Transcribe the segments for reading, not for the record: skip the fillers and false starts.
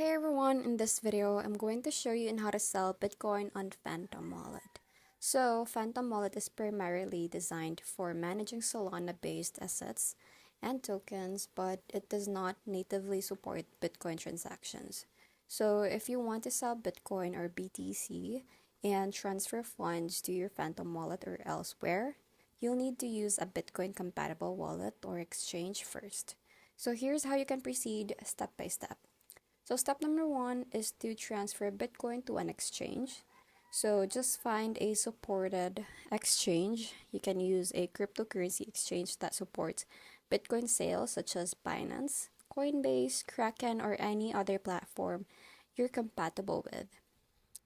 Hey everyone, in this video, I'm going to show you on how to sell Bitcoin on Phantom Wallet. So, Phantom Wallet is primarily designed for managing Solana-based assets and tokens, but it does not natively support Bitcoin transactions. So, if you want to sell Bitcoin or BTC and transfer funds to your Phantom Wallet or elsewhere, you'll need to use a Bitcoin compatible wallet or exchange first. So, here's how you can proceed step by step. So step number one is to transfer Bitcoin to an exchange. So just find a supported exchange. You can use a cryptocurrency exchange that supports Bitcoin sales such as Binance, Coinbase, Kraken, or any other platform you're compatible with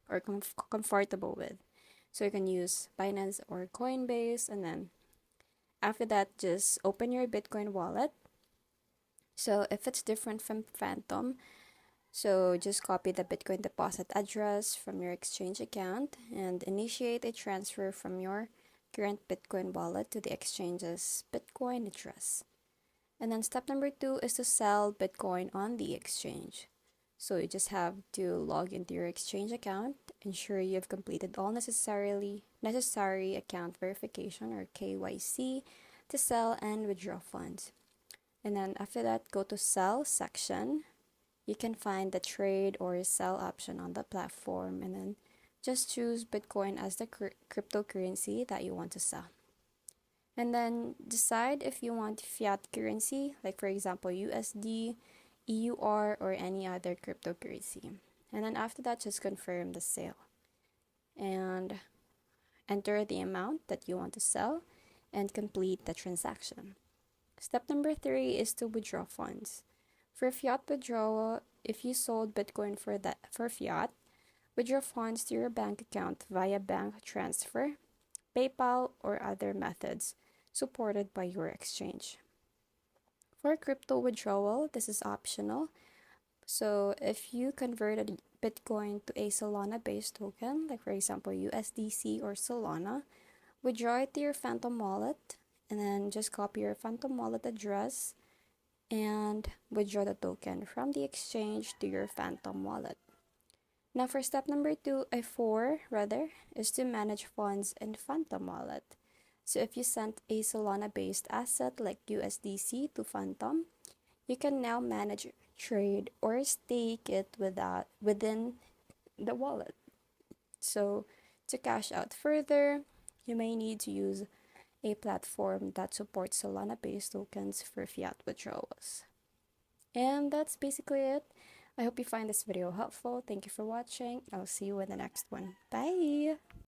or comfortable with. So you can use Binance or Coinbase, and then after that, just open your Bitcoin wallet. So if it's different from Phantom, so just copy the Bitcoin deposit address from your exchange account and initiate a transfer from your current Bitcoin wallet to the exchange's Bitcoin address. And then step number two is to sell Bitcoin on the exchange. So you just have to log into your exchange account, ensure you've completed all necessary account verification or KYC to sell and withdraw funds. And then after that, go to sell section. You can find the trade or sell option on the platform, and then just choose Bitcoin as the cryptocurrency that you want to sell. And then decide if you want fiat currency, like for example USD, EUR, or any other cryptocurrency. And then after that, just confirm the sale and enter the amount that you want to sell and complete the transaction. Step number three is to withdraw funds. For fiat withdrawal, if you sold Bitcoin for fiat, withdraw funds to your bank account via bank transfer, PayPal, or other methods supported by your exchange. For crypto withdrawal, this is optional. So if you converted Bitcoin to a Solana-based token, like for example USDC or Solana, withdraw it to your Phantom wallet and then just copy your Phantom wallet address and withdraw the token from the exchange to your Phantom wallet. Now for step number four is to manage funds in Phantom wallet. So if you sent a Solana based asset like USDC to Phantom, you can now manage, trade, or stake it within the wallet. So to cash out further, you may need to use a platform that supports Solana based tokens for fiat withdrawals. And that's basically it. I hope you find this video helpful. Thank you for watching. I'll see you in the next one. Bye!